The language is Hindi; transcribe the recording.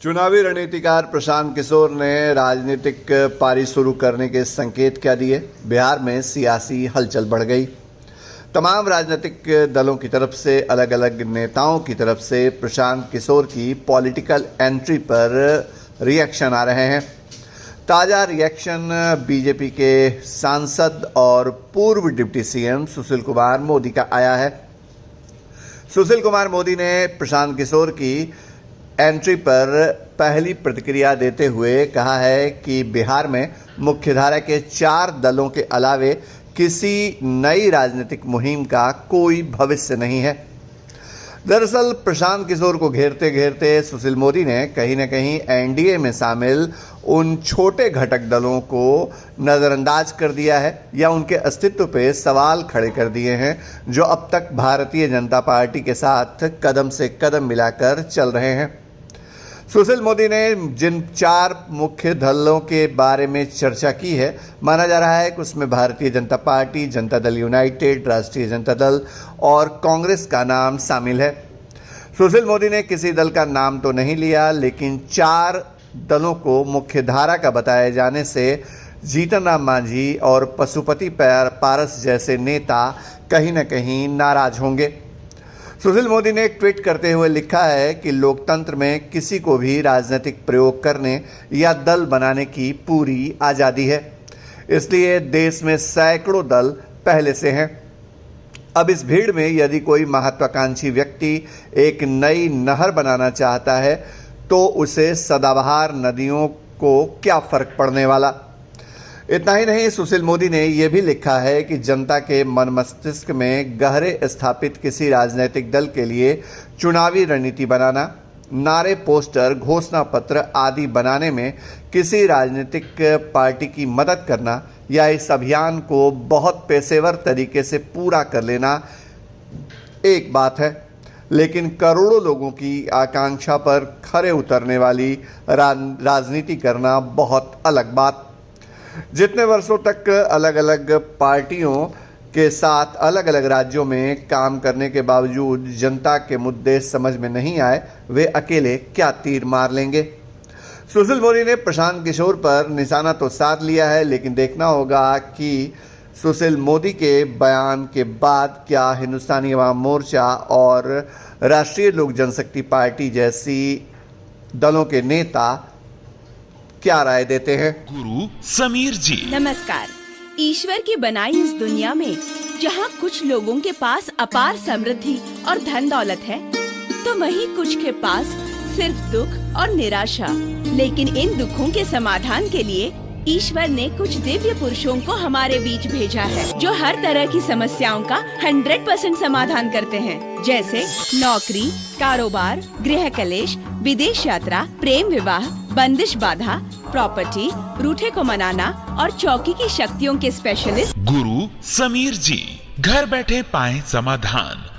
चुनावी रणनीतिकार प्रशांत किशोर ने राजनीतिक पारी शुरू करने के संकेत क्या दिए? बिहार में सियासी हलचल बढ़ गई। तमाम राजनीतिक दलों की तरफ से, अलग अलग नेताओं की तरफ से प्रशांत किशोर की पॉलिटिकल एंट्री पर रिएक्शन आ रहे हैं। ताज़ा रिएक्शन बीजेपी के सांसद और पूर्व डिप्टी सीएम सुशील कुमार मोदी का आया है। सुशील कुमार मोदी ने प्रशांत किशोर की एंट्री पर पहली प्रतिक्रिया देते हुए कहा है कि बिहार में मुख्यधारा के 4 दलों के अलावे किसी नई राजनीतिक मुहिम का कोई भविष्य नहीं है। दरअसल प्रशांत किशोर को घेरते घेरते सुशील मोदी ने कहीं न कहीं एनडीए में शामिल उन छोटे घटक दलों को नज़रअंदाज कर दिया है या उनके अस्तित्व पे सवाल खड़े कर दिए हैं, जो अब तक भारतीय जनता पार्टी के साथ कदम से कदम मिलाकर चल रहे हैं। सुशील मोदी ने जिन 4 मुख्य दलों के बारे में चर्चा की है, माना जा रहा है कि उसमें भारतीय जनता पार्टी, जनता दल यूनाइटेड, राष्ट्रीय जनता दल और कांग्रेस का नाम शामिल है। सुशील मोदी ने किसी दल का नाम तो नहीं लिया, लेकिन 4 दलों को मुख्यधारा का बताए जाने से जीतन राम मांझी और पशुपति पारस जैसे नेता कहीं न कहीं नाराज होंगे। सुशील मोदी ने ट्वीट करते हुए लिखा है कि लोकतंत्र में किसी को भी राजनीतिक प्रयोग करने या दल बनाने की पूरी आज़ादी है, इसलिए देश में सैकड़ों दल पहले से हैं। अब इस भीड़ में यदि कोई महत्वाकांक्षी व्यक्ति एक नई नहर बनाना चाहता है तो उसे सदाबहार नदियों को क्या फर्क पड़ने वाला। इतना ही नहीं, सुशील मोदी ने यह भी लिखा है कि जनता के मन मस्तिष्क में गहरे स्थापित किसी राजनीतिक दल के लिए चुनावी रणनीति बनाना, नारे, पोस्टर, घोषणा पत्र आदि बनाने में किसी राजनीतिक पार्टी की मदद करना या इस अभियान को बहुत पेशेवर तरीके से पूरा कर लेना एक बात है, लेकिन करोड़ों लोगों की आकांक्षा पर खरे उतरने वाली राजनीति करना बहुत अलग बात। जितने वर्षों तक अलग अलग पार्टियों के साथ अलग अलग राज्यों में काम करने के बावजूद जनता के मुद्दे समझ में नहीं आए, वे अकेले क्या तीर मार लेंगे। सुशील मोदी ने प्रशांत किशोर पर निशाना तो साध लिया है, लेकिन देखना होगा कि सुशील मोदी के बयान के बाद क्या हिंदुस्तानी अवाम मोर्चा और राष्ट्रीय लोक जनशक्ति पार्टी जैसी दलों के नेता क्या राय देते हैं। गुरु समीर जी नमस्कार। ईश्वर की बनाई इस दुनिया में जहाँ कुछ लोगों के पास अपार समृद्धि और धन दौलत है, तो वहीं कुछ के पास सिर्फ दुख और निराशा। लेकिन इन दुखों के समाधान के लिए ईश्वर ने कुछ दिव्य पुरुषों को हमारे बीच भेजा है, जो हर तरह की समस्याओं का 100% समाधान करते हैं, जैसे नौकरी, कारोबार, गृह कलेश, विदेश यात्रा, प्रेम विवाह, बंदिश बाधा, प्रॉपर्टी, रूठे को मनाना और चौकी की शक्तियों के स्पेशलिस्ट गुरु समीर जी। घर बैठे पाएं समाधान।